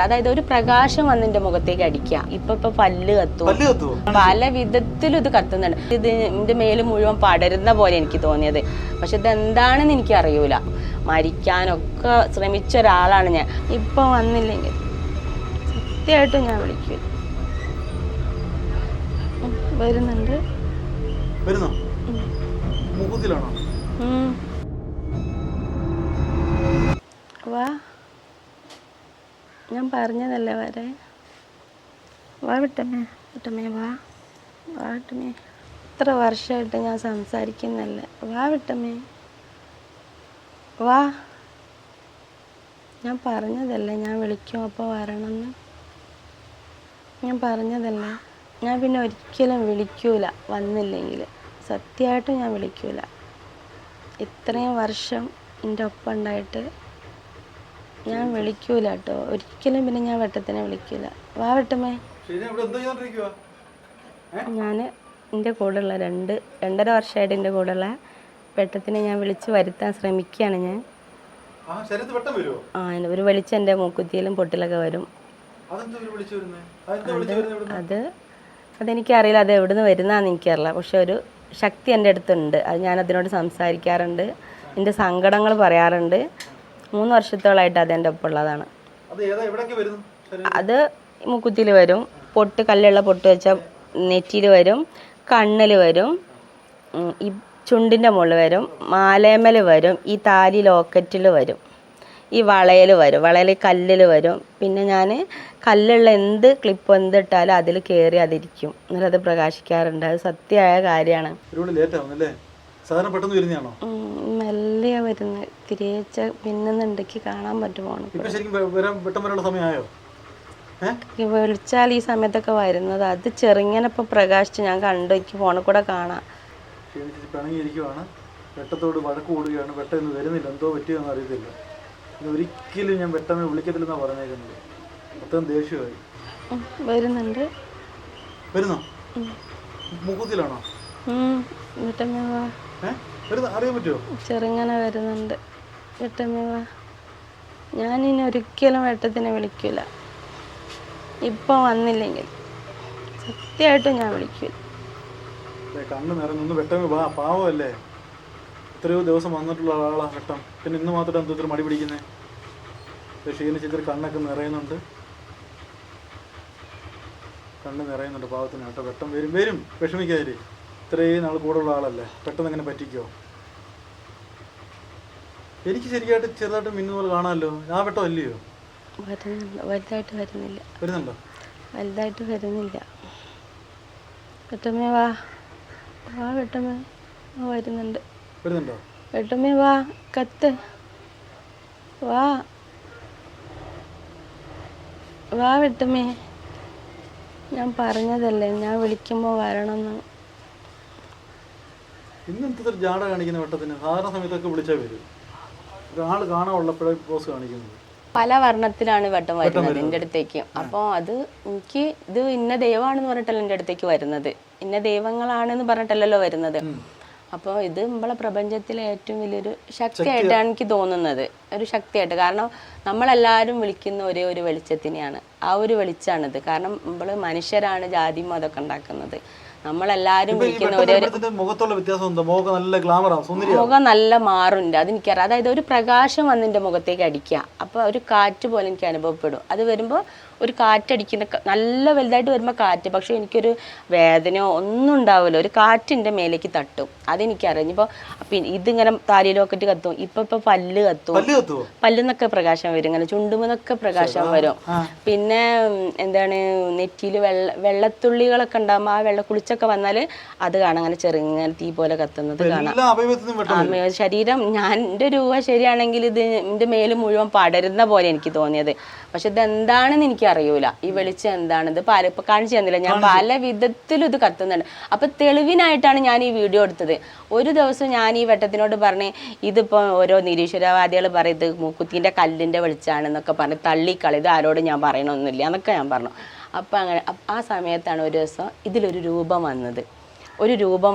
അതായത് ഒരു പ്രകാശം വന്നിന്റെ മുഖത്തേക്ക് അടിക്കുക. ഇപ്പൊ പല്ല് കത്തും, പല വിധത്തിലും ഇത് കത്തുന്നുണ്ട്. ഇത് എന്റെ മേല് മുഴുവൻ പടരുന്ന പോലെ എനിക്ക് തോന്നിയത്. പക്ഷെ ഇതെന്താണെന്ന് എനിക്ക് അറിയൂല. മരിക്കാനൊക്കെ ശ്രമിച്ച ഒരാളാണ് ഞാൻ. ഇപ്പൊ വന്നില്ലെങ്കിൽ സത്യമായിട്ടും ഞാൻ വിളിക്കും. വരുന്നുണ്ട്. വാ, ഞാൻ പറഞ്ഞതല്ലേ വരെ. വാ വിട്ടമ്മേ, വാ വിട്ടമ്മേ. ഇത്ര വർഷമായിട്ട് ഞാൻ സംസാരിക്കുന്നല്ലേ. വാ വിട്ടമ്മേ, വാ. ഞാൻ പറഞ്ഞതല്ലേ ഞാൻ വിളിക്കും അപ്പോൾ വരണമെന്ന്. ഞാൻ പറഞ്ഞതല്ലേ. ഞാൻ പിന്നെ ഒരിക്കലും വിളിക്കൂല വന്നില്ലെങ്കിൽ. സത്യമായിട്ടും ഞാൻ വിളിക്കൂല. ഇത്രയും വർഷം എൻ്റെ ഒപ്പം ഉണ്ടായിട്ട് ഞാൻ വിളിക്കൂല കേട്ടോ. ഒരിക്കലും പിന്നെ ഞാൻ വെട്ടത്തിനെ വിളിക്കൂല. വാ വെട്ടമേ. ഞാൻ എൻ്റെ കൂടെയുള്ള രണ്ടര വർഷമായിട്ട് എൻ്റെ കൂടെയുള്ള വെട്ടത്തിനെ ഞാൻ വിളിച്ച് വരുത്താൻ ശ്രമിക്കുകയാണ് ഞാൻ. ഒരു വെളിച്ചം എൻ്റെ മൂക്കുത്തിയിലും പൊട്ടിലൊക്കെ വരും. അതെനിക്കറിയില്ല, അത് എവിടെ നിന്ന് വരുന്നതെന്ന് എനിക്കറിയില്ല. പക്ഷെ ഒരു ശക്തി എൻ്റെ അടുത്തുണ്ട്. അത് ഞാൻ അതിനോട് സംസാരിക്കാറുണ്ട്, എൻ്റെ സങ്കടങ്ങൾ പറയാറുണ്ട്. 3 വർഷത്തോളമായിട്ട് അതെൻ്റെ ഒപ്പം ഉള്ളതാണ്. അത് മൂക്കുത്തിയിൽ വരും, കല്ലുള്ള പൊട്ട് വെച്ചാൽ നെറ്റിയിൽ വരും, കണ്ണിൽ വരും, ഈ ചുണ്ടിൻ്റെ മുകളിൽ വരും, മാലേമൽ വരും, ഈ താലി ലോക്കറ്റിൽ വരും, ഈ വളയിൽ വരും, വളയിൽ കല്ലിൽ വരും. പിന്നെ ഞാൻ കല്ലുള്ള എന്ത് ക്ലിപ്പ് എന്തിട്ടാലും അതിൽ കയറി അതിരിക്കും. എന്നിട്ട് അത് പ്രകാശിക്കാറുണ്ട്. അത് സത്യമായ കാര്യമാണ്. മെല്ലെയാ വരുന്നത്. തിരിച്ച പിന്നുണ്ടെങ്കിൽ കാണാൻ പറ്റുമോ? വിളിച്ചാൽ ഈ സമയത്തൊക്കെ വരുന്നത്. അത് ചെറുങ്ങനെ ഇപ്പൊ പ്രകാശിച്ച് ഞാൻ കണ്ടു. ഫോണിൽ കൂടെ കാണാം. വെട്ടത്തോട് വഴക്ക് കൂടുകയാണ്. വെട്ടം ഇന്ന് വരുന്നില്ല, എന്തോ പറ്റിയെന്ന് അറിയത്തില്ല. ഒരിക്കലും ഞാൻ വെട്ടമേ വിളിക്കത്തില്ലെന്നാ പറഞ്ഞേക്കുന്നത്. അത്രയും ദേഷ്യമായി. വരുന്നുണ്ട്. വരുന്നോ? മുഖത്തിലാണോ? അറിയാൻ പറ്റുമോ? ചെറുങ്ങനെ വരുന്നുണ്ട്. ഞാനിനി ഒരിക്കലും വെട്ടത്തിനെ വിളിക്കൂല. ഇപ്പൊ വന്നില്ലെങ്കിൽ സത്യമായിട്ടും ഞാൻ വിളിക്കൂല. കണ്ണ് നിറഞ്ഞൊന്ന് വെട്ടമേ വാ. പാവമല്ലേ, എത്രയോ ദിവസം വന്നിട്ടുള്ള ആളാ വെട്ടം. പിന്നെ ഇന്ന് മാത്രം എന്തോ ഇത്ര മടി പിടിക്കുന്നേ? ക്ഷീണിച്ചിത്ര കണ്ണൊക്കെ നിറയുന്നുണ്ട്. കണ്ണ് നിറയുന്നുണ്ട് പാവത്തിന് കേട്ടോ. വെട്ടം വരും. വിഷമിക്കാതിരി. ഇത്രയും നാൾ കൂടുള്ള ആളല്ലേ, പെട്ടെന്ന് എങ്ങനെ പറ്റിക്കോ? എനിക്ക് ശരിയായിട്ട് ചെറുതായിട്ട് മിന്നു പോലെ കാണാമല്ലോ. ആ വെട്ടം അല്ലയോ? വലുതായിട്ട് വരുന്നില്ല. വരുന്നുണ്ടോ? വലുതായിട്ട് വരുന്നില്ല. വെട്ടമ്മേ വാ. വെട്ടമ്മേ വരുന്നുണ്ടോ? വെട്ടമ്മേ വാ, കത്ത്. വാ വെട്ടമ്മേ. ഞാൻ പറഞ്ഞതല്ലേ ഞാൻ വിളിക്കുമ്പോൾ വരണമെന്ന്. ഇന്നെന്താ ജാട കാണിക്കുന്ന വെട്ടത്തിന്? സാധാരണ സമയത്തൊക്കെ വിളിച്ചാൽ വരും. ഒരാൾ കാണാനുള്ളപ്പോഴേ പോസ് കാണിക്കുന്നത്. പല വർണ്ണത്തിലാണ് വെട്ടം വരുന്നത് എൻ്റെ അടുത്തേക്ക്. അപ്പോൾ അത് എനിക്ക് ഇത് ഇന്ന ദൈവമാണെന്ന് പറഞ്ഞിട്ടല്ല എൻ്റെ അടുത്തേക്ക് വരുന്നത്. ഇന്ന ദൈവങ്ങളാണെന്ന് പറഞ്ഞിട്ടല്ലല്ലോ വരുന്നത്. അപ്പോൾ ഇത് നമ്മളെ പ്രപഞ്ചത്തിലെ ഏറ്റവും വലിയൊരു ശക്തിയായിട്ടാണ് എനിക്ക് തോന്നുന്നത്. ഒരു ശക്തിയായിട്ട്. കാരണം നമ്മളെല്ലാവരും വിളിക്കുന്ന ഒരേ ഒരു വെളിച്ചത്തിനെയാണ്. ആ ഒരു വെളിച്ചാണിത്. കാരണം നമ്മൾ മനുഷ്യരാണ് ജാതി മതമൊക്കെ ഉണ്ടാക്കുന്നത്. നമ്മളെല്ലാരും വിളിക്കുന്ന മുഖം നല്ല മാറുണ്ട്. അതെനിക്കറിയാം. അതായത് ഒരു പ്രകാശം വന്നിന്റെ മുഖത്തേക്ക് അടിക്കുക. അപ്പൊ ഒരു കാറ്റ് പോലെ എനിക്ക് അനുഭവപ്പെടും. അത് വരുമ്പോൾ ഒരു കാറ്റടിക്കുന്ന നല്ല വലുതായിട്ട് വരുമ്പോൾ കാറ്റ്. പക്ഷെ എനിക്കൊരു വേദനയോ ഒന്നും ഉണ്ടാവില്ല. ഒരു കാറ്റിൻ്റെ മേലേക്ക് തട്ടും. അതെനിക്കറിയാം. ഇപ്പോൾ പിന്നെ ഇതിങ്ങനെ താലി ലോക്കറ്റ് കത്തും. ഇപ്പൊ പല്ല് കത്തും. പല്ലിന്നൊക്കെ പ്രകാശം വരും. ഇങ്ങനെ ചുണ്ടുമെന്നൊക്കെ പ്രകാശം വരും. പിന്നെ എന്താണ്, നെറ്റിയിൽ വെള്ളത്തുള്ളികളൊക്കെ ഉണ്ടാകുമ്പോൾ ആ കുളിച്ചൊക്കെ വന്നാൽ അത് കാണാം. അങ്ങനെ ചെറുങ്ങനെ തീ പോലെ കത്തുന്നത് കാണാം. ശരീരം എൻ്റെ രൂപ ശരിയാണെങ്കിൽ ഇത് എൻ്റെ മേല് മുഴുവൻ പടരുന്ന പോലെ എനിക്ക് തോന്നിയത്. പക്ഷെ ഇതെന്താണെന്ന് എനിക്കറിയൂല. ഈ വെളിച്ചം എന്താണിത് ഇപ്പൊ കാണിച്ചു തന്നില്ല. ഞാൻ പല വിധത്തിലും ഇത് കത്തുന്നുണ്ട്. അപ്പൊ തെളിവിനായിട്ടാണ് ഞാൻ ഈ വീഡിയോ എടുത്തത്. ഒരു ദിവസം ഞാൻ ഈ വെട്ടത്തിനോട് പറഞ്ഞ് ഇതിപ്പോ ഓരോ നിരീശ്വരവാദികൾ പറയും ഇത് മൂക്കുത്തിന്റെ കല്ലിന്റെ വെളിച്ചാണെന്നൊക്കെ പറഞ്ഞ് തള്ളിക്കളി, ഇത് ആരോട് ഞാൻ പറയണമൊന്നുമില്ല എന്നൊക്കെ ഞാൻ പറഞ്ഞു. അപ്പൊ അങ്ങനെ ആ സമയത്താണ് ഒരു ദിവസം ഇതിലൊരു രൂപം വന്നത്.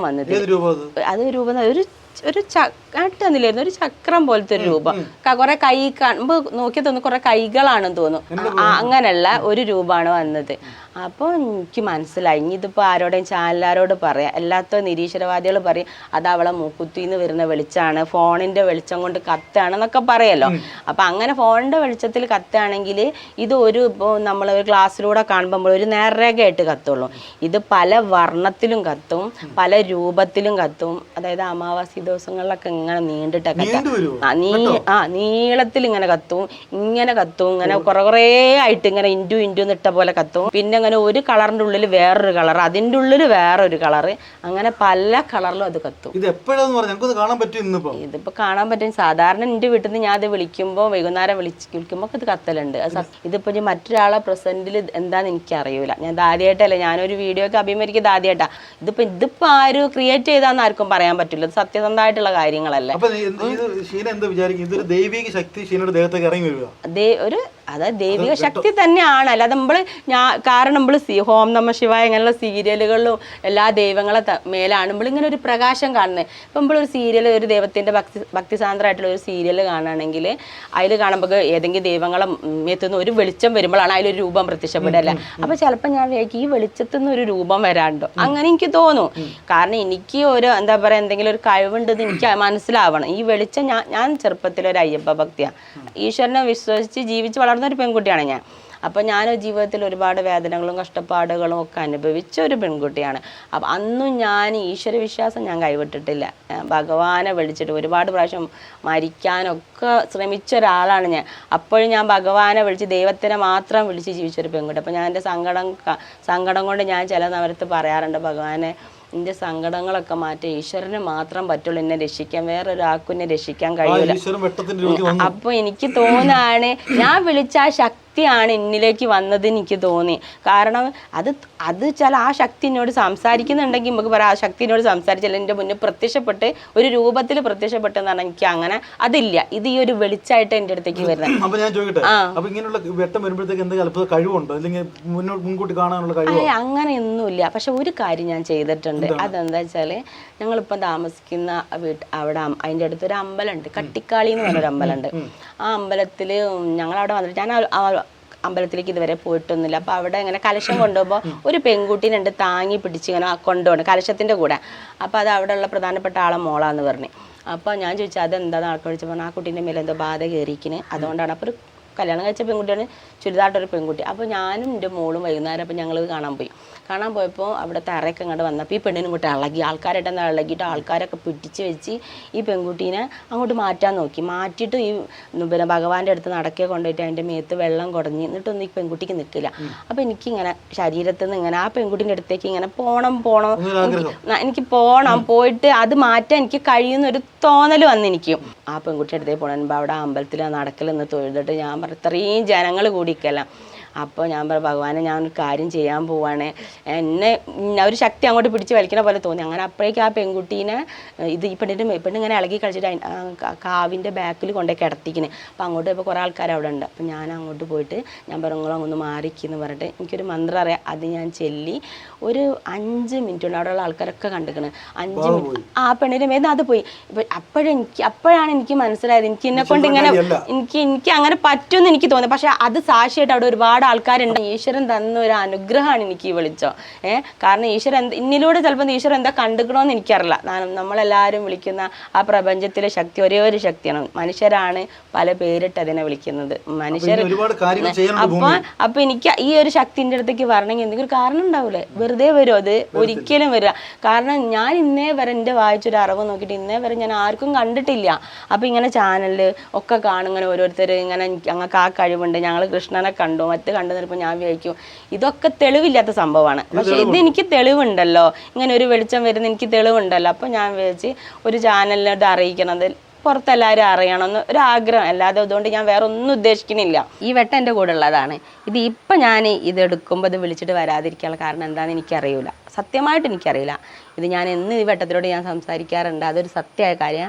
അത് രൂപം ഒരു ഒരു തന്നില്ലായിരുന്നു, ഒരു ചക്രം പോലത്തെ ഒരു രൂപം, കുറെ കൈ കാണുമ്പോ നോക്കി തോന്നുന്നു കുറെ കൈകളാണെന്ന് തോന്നുന്നു. അങ്ങനെയുള്ള ഒരു രൂപമാണ് വന്നത്. അപ്പോൾ എനിക്ക് മനസ്സിലായി ഇനി ഇതിപ്പോൾ ആരോടെയും ചാനലാരോട് പറയാം, എല്ലാത്ത നിരീശ്വരവാദികൾ പറയും അത് അവളെ മൂക്കുത്തിന്ന് വരുന്ന വെളിച്ചാണ്, ഫോണിന്റെ വെളിച്ചം കൊണ്ട് കത്താണെന്നൊക്കെ പറയല്ലോ. അപ്പം അങ്ങനെ ഫോണിന്റെ വെളിച്ചത്തിൽ കത്താണെങ്കിൽ ഇത് ഒരു ഇപ്പോൾ നമ്മൾ ഒരു ഗ്ലാസ്സിലൂടെ കാണുമ്പോൾ ഒരു നേർരേഖയായിട്ട് കത്തുള്ളൂ. ഇത് പല വർണ്ണത്തിലും കത്തും, പല രൂപത്തിലും കത്തും. അതായത് അമാവാസി ദിവസങ്ങളിലൊക്കെ ഇങ്ങനെ നീണ്ടിട്ടൊക്കെ നീളത്തിൽ ഇങ്ങനെ കത്തും, ഇങ്ങനെ കുറേ ആയിട്ട് ഇങ്ങനെ ഇൻറ്റു നിട്ട പോലെ കത്തും. പിന്നെ അങ്ങനെ ഒരു കളറിന്റെ ഉള്ളിൽ വേറൊരു കളർ, അതിൻ്റെ ഉള്ളിൽ വേറൊരു കളറ്, അങ്ങനെ പല കളറിലും അത് കത്തും. ഇത് എപ്പോഴാന്ന് പറഞ്ഞാൽ കാണാൻ പറ്റും. ഇതിപ്പോ കാണാൻ പറ്റും. സാധാരണ എൻ്റെ വീട്ടിൽ നിന്ന് ഞാൻ അത് വിളിക്കുമ്പോൾ വൈകുന്നേരം വിളിക്കുമ്പോൾ ഇത് കത്തലുണ്ട്. ഇതിപ്പോ ഞാൻ മറ്റൊരാളെ പ്രസന്റിൽ എന്താന്ന് എനിക്ക് അറിയൂല. ഞാൻ ആദ്യമായിട്ടല്ല, ഞാനൊരു വീഡിയോക്ക് അഭിമുഖിക്കുന്നത് ആദ്യമായിട്ടാ. ഇതിപ്പോ ആരും ക്രിയേറ്റ് ചെയ്താന്ന് ആർക്കും പറയാൻ പറ്റില്ല. ഇത് സത്യസന്ധമായിട്ടുള്ള കാര്യങ്ങളല്ലേ. അതായത് ദൈവിക ശക്തി തന്നെയാണ്. അല്ലാതെ കാരണം നമ്മൾ ഹോം നമ ശിവായ ഇങ്ങനെയുള്ള സീരിയലുകളിലും എല്ലാ ദൈവങ്ങളെ മേലാണ് നമ്മൾ ഇങ്ങനെ ഒരു പ്രകാശം കാണുന്നത്. ഇപ്പം നമ്മളൊരു സീരിയൽ, ഒരു ദൈവത്തിന്റെ ഭക്തിസാന്ദ്രമായിട്ടുള്ള ഒരു സീരിയൽ കാണുകയാണെങ്കിൽ അതിൽ കാണുമ്പോൾ ഏതെങ്കിലും ദൈവങ്ങളെ എത്തുന്ന ഒരു വെളിച്ചം വരുമ്പോഴാണ് അതിലൊരു രൂപം പ്രത്യക്ഷപ്പെടല്ലേ. അപ്പൊ ചിലപ്പോൾ ഞാൻ വിചാരിക്കും ഈ വെളിച്ചത്തിൽ നിന്ന് ഒരു രൂപം വരാണ്ടോ, അങ്ങനെ എനിക്ക് തോന്നും. കാരണം എനിക്ക് ഒരു എന്താ പറയുക എന്തെങ്കിലും ഒരു കഴിവുണ്ടെന്ന് എനിക്ക് മനസ്സിലാവണം. ഈ വെളിച്ചം ഞാൻ ചെറുപ്പത്തിലൊരു അയ്യപ്പ ഭക്തിയാണ്, ഈശ്വരനെ വിശ്വസിച്ച് ജീവിച്ച് വളർന്ന ഒരു പെൺകുട്ടിയാണ് ഞാൻ. അപ്പം ഞാൻ ജീവിതത്തിൽ ഒരുപാട് വേദനകളും കഷ്ടപ്പാടുകളും ഒക്കെ അനുഭവിച്ച ഒരു പെൺകുട്ടിയാണ്. അപ്പം അന്നും ഞാൻ ഈശ്വര വിശ്വാസം ഞാൻ കൈവിട്ടിട്ടില്ല. ഭഗവാനെ വിളിച്ചിട്ട് ഒരുപാട് പ്രാവശ്യം മരിക്കാനൊക്കെ ശ്രമിച്ച ഒരാളാണ് ഞാൻ. അപ്പോഴും ഞാൻ ഭഗവാനെ വിളിച്ച് ദൈവത്തിനെ മാത്രം വിളിച്ച് ജീവിച്ചൊരു പെൺകുട്ടി. അപ്പം ഞാൻ എൻ്റെ സങ്കടം കൊണ്ട് ഞാൻ ചില നേരത്ത് പറയാറുണ്ട്, ഭഗവാനെ എൻ്റെ സങ്കടങ്ങളൊക്കെ മാറ്റി ഈശ്വരന് മാത്രം പറ്റുള്ളൂ എന്നെ രക്ഷിക്കാൻ, വേറൊരാൾക്കും എന്നെ രക്ഷിക്കാൻ കഴിയില്ല. അപ്പൊ എനിക്ക് തോന്നാണ് ഞാൻ വിളിച്ച ആ ശക്തിയാണ് എന്നിലേക്ക് വന്നത് എനിക്ക് തോന്നി. കാരണം അത് ചില ആ ശക്തി എന്നോട് സംസാരിക്കുന്നുണ്ടെങ്കിൽ നമുക്ക് പറയാം, ആ ശക്തി എന്നോട് സംസാരിച്ചല്ല എൻ്റെ മുന്നിൽ പ്രത്യക്ഷപ്പെട്ട് ഒരു രൂപത്തിൽ പ്രത്യക്ഷപ്പെട്ടെന്ന് പറഞ്ഞാൽ എനിക്ക് അങ്ങനെ അതില്ല. ഇത് ഈ ഒരു വെളിച്ചായിട്ട് എൻ്റെ അടുത്തേക്ക് വരുന്നത്. അങ്ങനെയൊന്നുമില്ല. പക്ഷെ ഒരു കാര്യം ഞാൻ ചെയ്തിട്ടുണ്ട്. അതെന്താ വെച്ചാല് ഞങ്ങളിപ്പം താമസിക്കുന്ന അവിടെ അതിൻ്റെ അടുത്തൊരു അമ്പലമുണ്ട്, കട്ടിക്കാളി എന്ന് പറഞ്ഞൊരു അമ്പലമുണ്ട്. ആ അമ്പലത്തിൽ ഞങ്ങളവിടെ വന്നിട്ട് ഞാൻ അമ്പലത്തിലേക്ക് ഇതുവരെ പോയിട്ടൊന്നുമില്ല. അപ്പോൾ അവിടെ ഇങ്ങനെ കലശം കൊണ്ടുപോകുമ്പോൾ ഒരു പെൺകുട്ടീനുണ്ട് താങ്ങി പിടിച്ച് ഇങ്ങനെ കൊണ്ടുപോകണം കലശത്തിൻ്റെ കൂടെ. അപ്പോൾ അത് അവിടെയുള്ള പ്രധാനപ്പെട്ട ആളെ മോളാന്ന് പറഞ്ഞു. അപ്പോൾ ഞാൻ ചോദിച്ചാൽ അതെന്താ ആൾക്ക് വിളിച്ച് പറഞ്ഞാൽ ആ കുട്ടീൻ്റെ മേലെ എന്തോ ബാധ കയറിയിരിക്കുന്നത്, അതുകൊണ്ടാണ്. അപ്പോൾ ഒരു കല്യാണം കഴിച്ച പെൺകുട്ടിയാണ്, ചുരിദാട്ടൊരു പെൺകുട്ടി. അപ്പോൾ ഞാനും എൻ്റെ മോളും വൈകുന്നേരം അപ്പോൾ ഞങ്ങൾ കാണാൻ പോയപ്പോൾ അവിടെ തറയൊക്കെ ഇങ്ങോട്ട് വന്നപ്പോൾ ഈ പെണ്ണിനും കൂട്ടി ഇളകി, ആൾക്കാരായിട്ട് ഇളകിയിട്ട് ആൾക്കാരൊക്കെ പിടിച്ച് വെച്ച് ഈ പെൺകുട്ടീനെ അങ്ങോട്ട് മാറ്റാൻ നോക്കി. മാറ്റിയിട്ട് ഈ പിന്നെ ഭഗവാന്റെ അടുത്ത് നടക്കെ കൊണ്ടുപോയിട്ട് അതിൻ്റെ മേത്ത് വെള്ളം കുടഞ്ഞ് എന്നിട്ടൊന്നും ഈ പെൺകുട്ടിക്ക് നിൽക്കില്ല. അപ്പോൾ എനിക്കിങ്ങനെ ശരീരത്തിൽ നിന്ന് ഇങ്ങനെ ആ പെൺകുട്ടീൻ്റെ അടുത്തേക്ക് ഇങ്ങനെ പോണം എനിക്ക് പോയിട്ട് അത് മാറ്റാൻ എനിക്ക് കഴിയുന്നൊരു തോന്നൽ വന്നെനിക്ക്. ആ പെൺകുട്ടിയുടെ അടുത്തേക്ക് പോകണം. അവിടെ അമ്പലത്തിൽ നടക്കൽ നിന്ന് തൊഴുതിട്ട് ഞാൻ പറഞ്ഞു ഇത്രയും ജനങ്ങൾ കൂടിക്കല്ല. അപ്പോൾ ഞാൻ പറഞ്ഞു ഭഗവാനെ ഞാൻ ഒരു കാര്യം ചെയ്യാൻ പോവാണ്, എന്നെ ഒരു ശക്തി അങ്ങോട്ട് പിടിച്ച് വലിക്കണ പോലെ തോന്നി. അങ്ങനെ അപ്പോഴേക്കും ആ പെൺകുട്ടീനെ ഈ പെണ്ണിങ്ങനെ ഇളകി കളിച്ചിട്ട് കാവിൻ്റെ ബാക്കിൽ കൊണ്ടുപോയി കിടത്തിക്കിന്. അപ്പോൾ അങ്ങോട്ട് പോയപ്പോൾ കുറേ ആൾക്കാർ അവിടെ ഉണ്ട്. അപ്പോൾ ഞാൻ അങ്ങോട്ട് പോയിട്ട് ഞാൻ പറഞ്ഞു ഒന്ന് മാറിക്കെന്ന് പറഞ്ഞിട്ട് എനിക്കൊരു മന്ത്രം അറിയാം, അത് ഞാൻ ചൊല്ലി ഒരു 5 മിനിറ്റ് കൊണ്ട് അവിടെയുള്ള ആൾക്കാരൊക്കെ കണ്ടിക്കണ്. 5 മിനിറ്റ് ആ പെണ്ണിൻ്റെ മേന്ന് അത് പോയി. അപ്പോഴാണ് എനിക്ക് മനസ്സിലായത് എന്നെ കൊണ്ട് ഇങ്ങനെ എനിക്ക് അങ്ങനെ പറ്റുമെന്ന് എനിക്ക് തോന്നി. പക്ഷെ അത് സാക്ഷിയായിട്ട് അവിടെ ഒരുപാട് ആൾക്കാരുണ്ട്. ഈശ്വരൻ തന്ന ഒരു അനുഗ്രഹമാണ് എനിക്ക് വിളിച്ചോ. കാരണം ഈശ്വരൻ ഇന്നിലൂടെ ചിലപ്പോൾ ഈശ്വരൻ എന്താ കണ്ടുക്കണമെന്ന് എനിക്കറിയില്ല. നമ്മളെല്ലാവരും വിളിക്കുന്ന ആ പ്രപഞ്ചത്തിലെ ശക്തി ഒരേ ഒരു ശക്തിയാണ്. മനുഷ്യരാണ് പല പേരിട്ട് അതിനെ വിളിക്കുന്നത്. മനുഷ്യർ അപ്പൊ എനിക്ക് ഈ ഒരു ശക്തിന്റെ അടുത്തേക്ക് വരണമെങ്കിൽ എന്തെങ്കിലും കാരണം ഉണ്ടാവൂലേ? വെറുതെ വരും? അത് ഒരിക്കലും വരില്ല. കാരണം ഞാൻ ഇന്നേ വരെ എൻ്റെ വായിച്ചൊരു അറിവ് നോക്കിയിട്ട് ഇന്നേ വരെ ഞാൻ ആർക്കും കണ്ടിട്ടില്ല. അപ്പൊ ഇങ്ങനെ ചാനലിൽ ഒക്കെ കാണും, ഇങ്ങനെ ഓരോരുത്തർ ഇങ്ങനെ ഞങ്ങൾക്ക് ആ കഴിവുണ്ട്, ഞങ്ങൾ കൃഷ്ണനെ കണ്ടു കണ്ടു നിൽപ്പോൾ ഞാൻ വിചാരിക്കും ഇതൊക്കെ തെളിവില്ലാത്ത സംഭവമാണ്. പക്ഷെ ഇതെനിക്ക് തെളിവുണ്ടല്ലോ, ഇങ്ങനെ ഒരു വെളിച്ചം വരുന്ന എനിക്ക് തെളിവുണ്ടല്ലോ. അപ്പോൾ ഞാൻ വിചാരിച്ച് ഒരു ചാനലിനോട് അറിയിക്കണത് പുറത്തെല്ലാവരും അറിയണമെന്ന് ഒരു ആഗ്രഹം, അല്ലാതെ അതുകൊണ്ട് ഞാൻ വേറെ ഒന്നും ഉദ്ദേശിക്കുന്നില്ല. ഈ വെട്ടം എൻ്റെ കൂടെ ഉള്ളതാണ്. ഇപ്പം ഞാൻ ഇതെടുക്കുമ്പോൾ ഇത് വിളിച്ചിട്ട് വരാതിരിക്കാനുള്ള കാരണം എന്താണെന്ന് എനിക്കറിയില്ല, സത്യമായിട്ട് എനിക്കറിയില്ല. ഇത് ഞാൻ എന്ന് ഈ വെട്ടത്തിലൂടെ ഞാൻ സംസാരിക്കാറുണ്ട്, അതൊരു സത്യമായ കാര്യമാണ്.